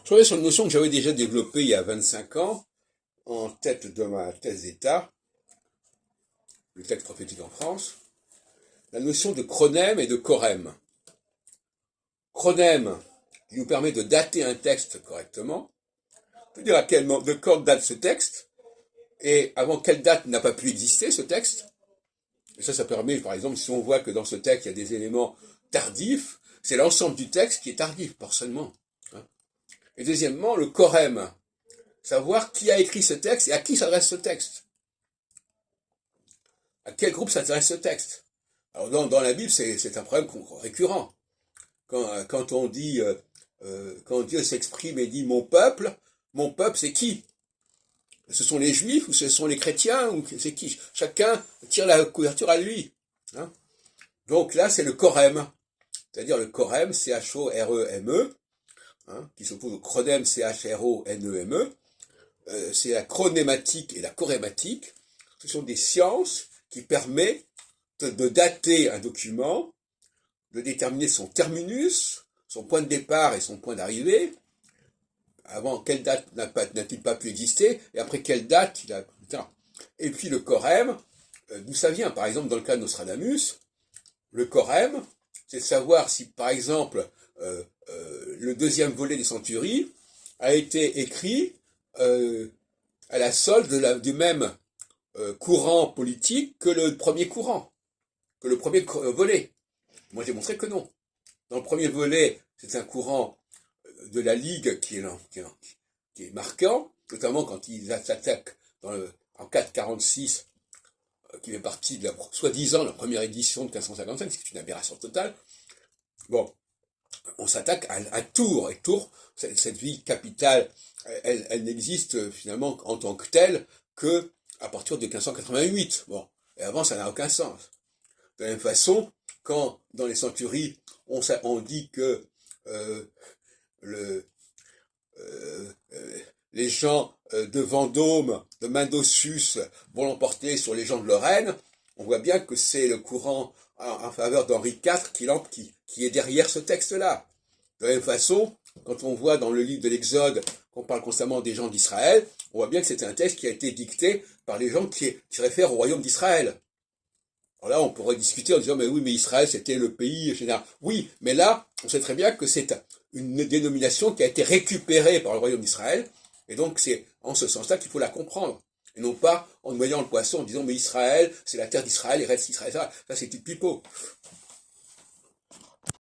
Je reviens sur une notion que j'avais déjà développée il y a 25 ans, en tête de ma thèse d'État, le texte prophétique en France, la notion de chronème et de chorème. Chronème, qui nous permet de dater un texte correctement, c'est-à-dire de quand date ce texte, et avant quelle date n'a pas pu exister ce texte. Et ça permet, par exemple, si on voit que dans ce texte, il y a des éléments tardifs, c'est l'ensemble du texte qui est tardif, forcément. Et deuxièmement, le chorème, savoir qui a écrit ce texte et à qui s'adresse ce texte. À quel groupe s'adresse ce texte. Alors dans la Bible, c'est un problème récurrent. Quand on dit, quand Dieu s'exprime et dit mon peuple c'est qui? Ce sont les juifs ou ce sont les chrétiens ou c'est qui? Chacun tire la couverture à lui. Hein. Donc là, c'est le chorème. C'est-à-dire le chorème, C-H-O-R-E-M-E, hein, qui s'oppose au chronème, C-H-R-O-N-E-M-E. C'est la chronématique et la chorématique. Ce sont des sciences qui permettent de dater un document, de déterminer son terminus, son point de départ et son point d'arrivée, avant quelle date n'a-t-il pas pu exister, et après quelle date il a... Et puis le chorème, d'où ça vient? Par exemple, dans le cas de Nostradamus, le chorème, c'est de savoir si, par exemple, le deuxième volet des Centuries a été écrit à la solde du même courant politique que le premier courant, que le premier volet. Moi, j'ai montré que non. Dans le premier volet, c'est un courant de la Ligue qui est marquant, notamment quand ils s'attaquent en 446, qui fait partie de soi-disant la première édition de 1555, c'est une aberration totale. Bon, on s'attaque à Tours, et Tours, cette ville capitale, elle n'existe finalement en tant que telle que à partir de 1588. Bon, et avant, ça n'a aucun sens. De la même façon, quand dans les centuries, on dit que les gens de Vendôme, de Mindossus, vont l'emporter sur les gens de Lorraine, on voit bien que c'est le courant en faveur d'Henri IV qui est derrière ce texte-là. De la même façon, quand on voit dans le livre de l'Exode qu'on parle constamment des gens d'Israël, on voit bien que c'est un texte qui a été dicté par les gens qui se réfèrent au royaume d'Israël. Alors là, on pourrait discuter en disant, mais oui, mais Israël, c'était le pays, etc. Oui, mais là, on sait très bien que c'est une dénomination qui a été récupérée par le royaume d'Israël, et donc c'est en ce sens-là qu'il faut la comprendre. Et non pas en noyant le poisson en disant, mais Israël, c'est la terre d'Israël, il reste Israël, ça c'est du pipeau.